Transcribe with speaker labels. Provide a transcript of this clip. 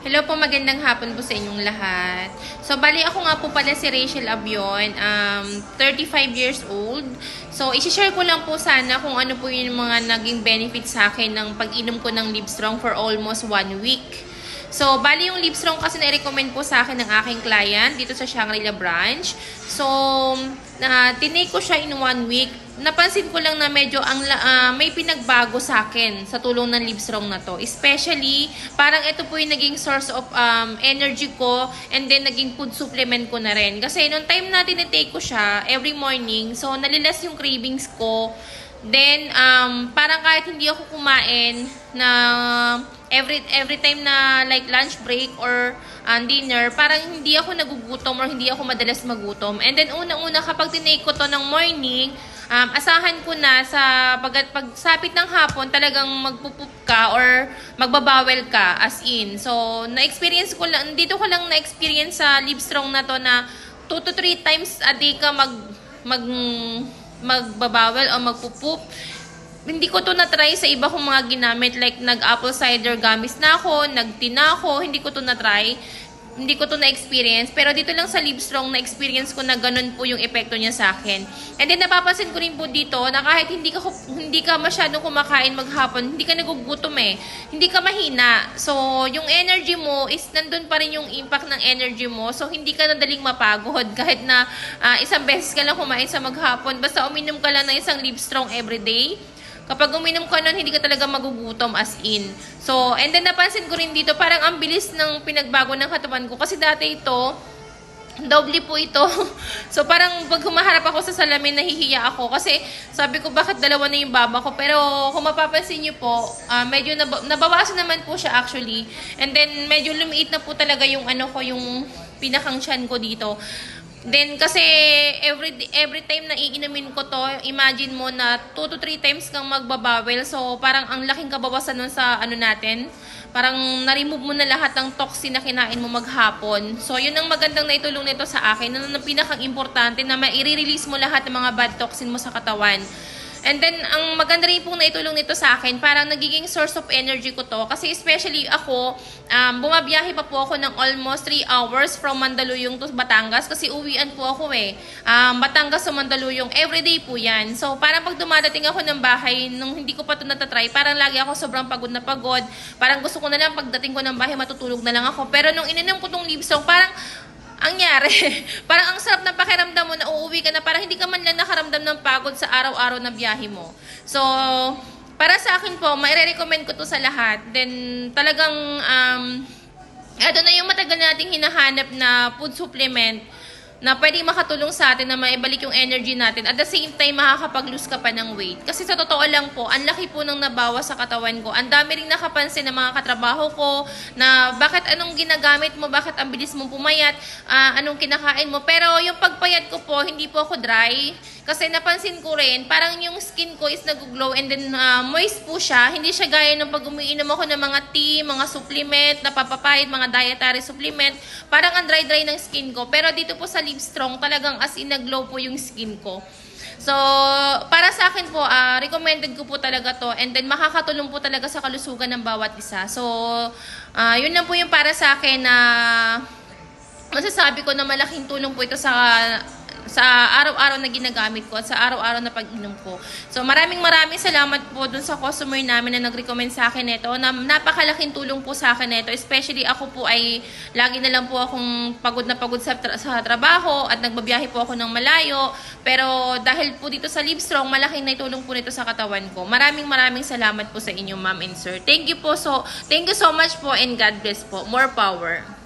Speaker 1: Hello po, magandang hapon po sa inyong lahat. So, bali ako nga po pala si Rachel Abion, 35 years old. So, isi-share ko lang po sana kung ano po yung mga naging benefits sa akin ng pag-inom ko ng Livestrong for almost 1 week. So, bali yung Livestrong kasi na-recommend po sa akin ng aking client dito sa Shangri-La branch. So, tinake ko siya in 1 week. Napansin ko lang na medyo may pinagbago sa akin sa tulong ng Livestrong na to. Especially, parang ito po yung naging source of energy ko and then naging food supplement ko na rin. Kasi nung time na tinitake ko siya every morning, so nalilas yung cravings ko. Then, parang kahit hindi ako kumain na every time na like lunch break or dinner, parang hindi ako nagugutom or hindi ako madalas magutom. And then, una-una kapag tinake ko to ng morning, asahan ko na sa pagsapit ng hapon, talagang magpupup ka or magbabawel ka as in. So, na-experience ko lang, dito ko lang na-experience sa Livestrong na to na 2 to 3 times a day ka magbabawel o magpupup. Hindi ko to na-try sa iba kong mga ginamit, like nag-apple cider gummies na ako, nag-tea ako, hindi ko to na-try. Hindi ko to na-experience. Pero dito lang sa Livestrong, na-experience ko na ganun po yung epekto niya sa akin. And then, napapansin ko rin po dito na kahit hindi ka masyadong kumakain maghapon, hindi ka nagugutom eh. Hindi ka mahina. So, yung energy mo is nandun pa rin yung impact ng energy mo. So, hindi ka nadaling mapagod kahit na isang beses ka lang kumain sa maghapon. Basta uminom ka lang ng isang Livestrong everyday. Kapag uminom ka nun, hindi ka talaga magugutom as in. So, and then napansin ko rin dito, parang ang bilis ng pinagbago ng katawan ko. Kasi dati ito, doble po ito. So, parang pag humaharap ako sa salamin, nahihiya ako. Kasi sabi ko, bakit dalawa na yung baba ko? Pero kung mapapansin nyo po, medyo nabawasan naman po siya actually. And then, medyo lumiit na po talaga yung yung pinakang tiyan ko dito. Then, kasi every time na iinumin ko to, imagine mo na 2 to 3 times kang magbabawel. So, parang ang laking kabawasan nun sa natin. Parang na-remove mo na lahat ng toxin na kinain mo maghapon. So, yun ang magandang naitulong nito sa akin. Yun ang pinakang importante na mai-release mo lahat ng mga bad toxin mo sa katawan. And then, ang maganda rin pong naitulong nito sa akin, parang nagiging source of energy ko to. Kasi especially ako, bumabiyahe pa po ako ng almost 3 hours from Mandaluyong to Batangas. Kasi uwian po ako eh. Batangas sa Mandaluyong, everyday po yan. So, parang pag dumadating ako ng bahay, nung hindi ko pa ito natatry, parang lagi ako sobrang pagod na pagod. Parang gusto ko na lang pagdating ko ng bahay, matutulog na lang ako. Pero nung ininom ko tong Livestrong, parang ang nyari, parang ang sarap ng pakiramdam mo na uuwi ka na parang hindi ka man lang nakaramdam ng pagod sa araw-araw na biyahe mo. So, para sa akin po, maire-recommend ko to sa lahat. Then, talagang, ito na yung matagal nating hinahanap na food supplement na pwede makatulong sa atin na maibalik yung energy natin. At the same time, makakapag-lose ka pa ng weight. Kasi sa totoo lang po, ang laki po ng nabawas sa katawan ko. Ang dami ring nakapansin ng mga katrabaho ko na bakit anong ginagamit mo, bakit ang bilis mong pumayat, anong kinakain mo. Pero yung pagpayat ko po, hindi po ako dry. Kasi napansin ko rin, parang yung skin ko is nag-glow and then moist po siya. Hindi siya gaya ng pag umiinom ako ng mga tea, mga supplement, napapapahid, mga dietary supplement. Parang ang dry-dry ng skin ko. Pero dito po sa Livestrong, talagang as in nag-glow po yung skin ko. So, para sa akin po, recommended ko po talaga to. And then, makakatulong po talaga sa kalusugan ng bawat isa. So, yun lang po yung para sa akin na masasabi ko na malaking tulong po ito sa araw-araw na ginagamit ko at sa araw-araw na pag-inom ko. So, maraming salamat po dun sa customer namin na nag-recommend sa akin nito. Na napakalaking tulong po sa akin nito. Especially ako po ay lagi na lang po akong pagod na pagod sa trabaho at nagbabiyahe po ako ng malayo. Pero dahil po dito sa Livestrong, malaking naitulong po nito sa katawan ko. Maraming salamat po sa inyo, ma'am and sir. Thank you so much po and God bless po. More power.